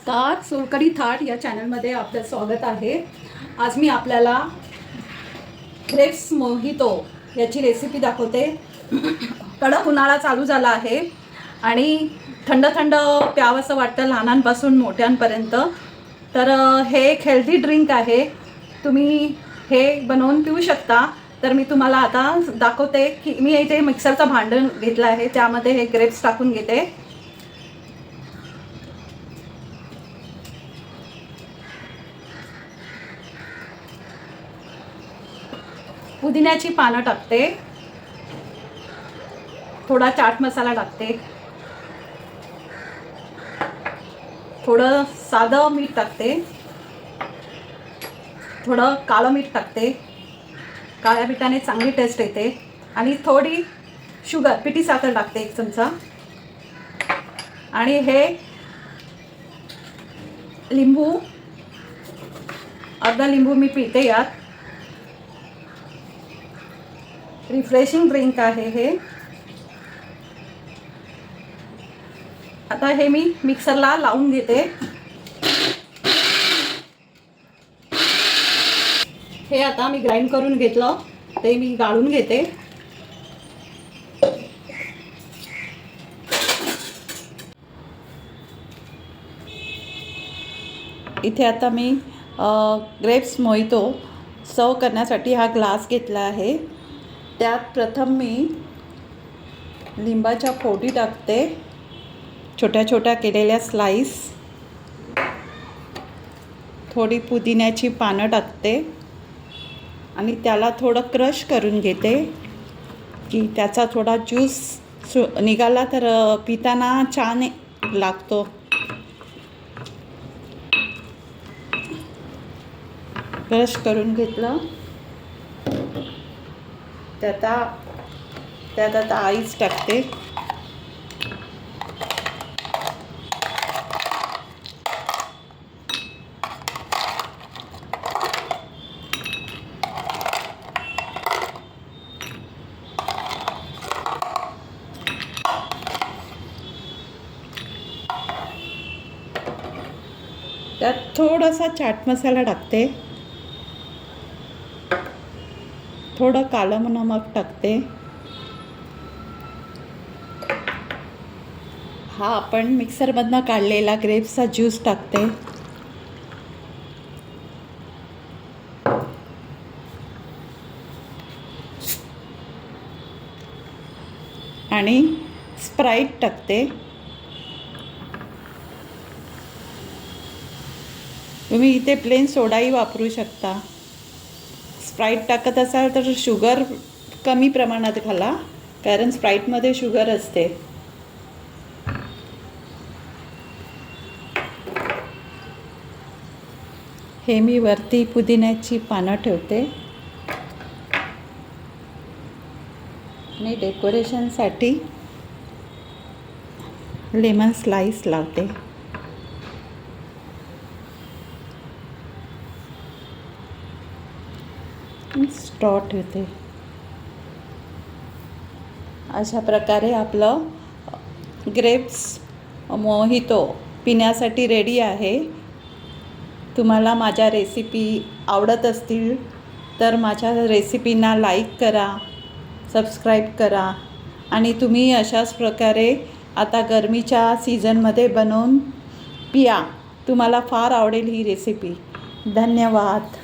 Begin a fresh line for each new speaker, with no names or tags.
नमस्कार, सोलकढी थाट या चॅनलमध्ये आपलं स्वागत आहे। आज मी आपल्याला ग्रेप्स मोहितो याची रेसिपी दाखवते। कडक उन्हाळा चालू झाला आहे आणि थंड थंड प्यावंसं वाटतं लहानांपासून मोठ्यांपर्यंत। तर हे एक हेल्दी ड्रिंक आहे, तुम्ही हे बनवून पिऊ शकता। तर मी तुम्हाला आता दाखवते की मी इथे मिक्सरचं भांडण घेतलं आहे, त्यामध्ये हे ग्रेप्स टाकून घेते। पुदिन्याची पानं टाकते, थोडा चाट मसाला टाकते, थोडं साधं मीठ टाकते, थोडं काळं मीठ टाकते, काळ्या मिठाने चांगली टेस्ट येते। आणि थोडी शुगर पिठी साखर टाकते, 1 चमचा। आणि हे लिंबू, अर्धा लिंबू मी पिळते यात। रिफ्रेशिंग ड्रिंक आहे हे। आता हे मी मिक्सरला लावून घेते। हे आता मी ग्राइंड करून घेतलं, ते मी गाळून घेते। इथे आता मी ग्रेप्स मोहितो सर्व करण्यासाठी हा ग्लास घेतला आहे। त्यात प्रथम मी लिंबाच्या फोडी टाकते, छोट्या छोट्या केलेल्या स्लाइस। थोडी पुदिन्याची पानं टाकते आणि त्याला थोडं क्रश करून घेते की त्याचा थोडा ज्यूस निघाला तर पिताना छान लागतो। क्रश करून घेतलं, त्यात आता आईस टाकते। त्यात थोडासा चाट मसाला टाकते, थोडं काळं नमक टाकते। हा आपण मिक्सरमधनं काढलेला ग्रेप्सचा ज्यूस टाकते आणि स्प्राइट टाकते। तुम्ही इथे प्लेन सोडाही वापरू शकता। स्प्राइट टाकत असाल तर शुगर कमी प्रमाणात घाला, कारण स्प्राइटमध्ये शुगर असते। हे मी वरती पुदिन्याची पानं ठेवते आणि डेकोरेशनसाठी लेमन स्लाइस लावते। स्ट्रॉ ठेवते। अशा प्रकारे आपलं ग्रेप्स मोहितो पिण्यासाठी रेडी आहे। तुम्हाला माझ्या रेसिपी आवडत असतील तर माझ्या रेसिपींना लाईक करा, सबस्क्राईब करा आणि तुम्ही अशाच प्रकारे आता गरमीच्या सीझनमध्ये बनवून पिया। तुम्हाला फार आवडेल ही रेसिपी। धन्यवाद।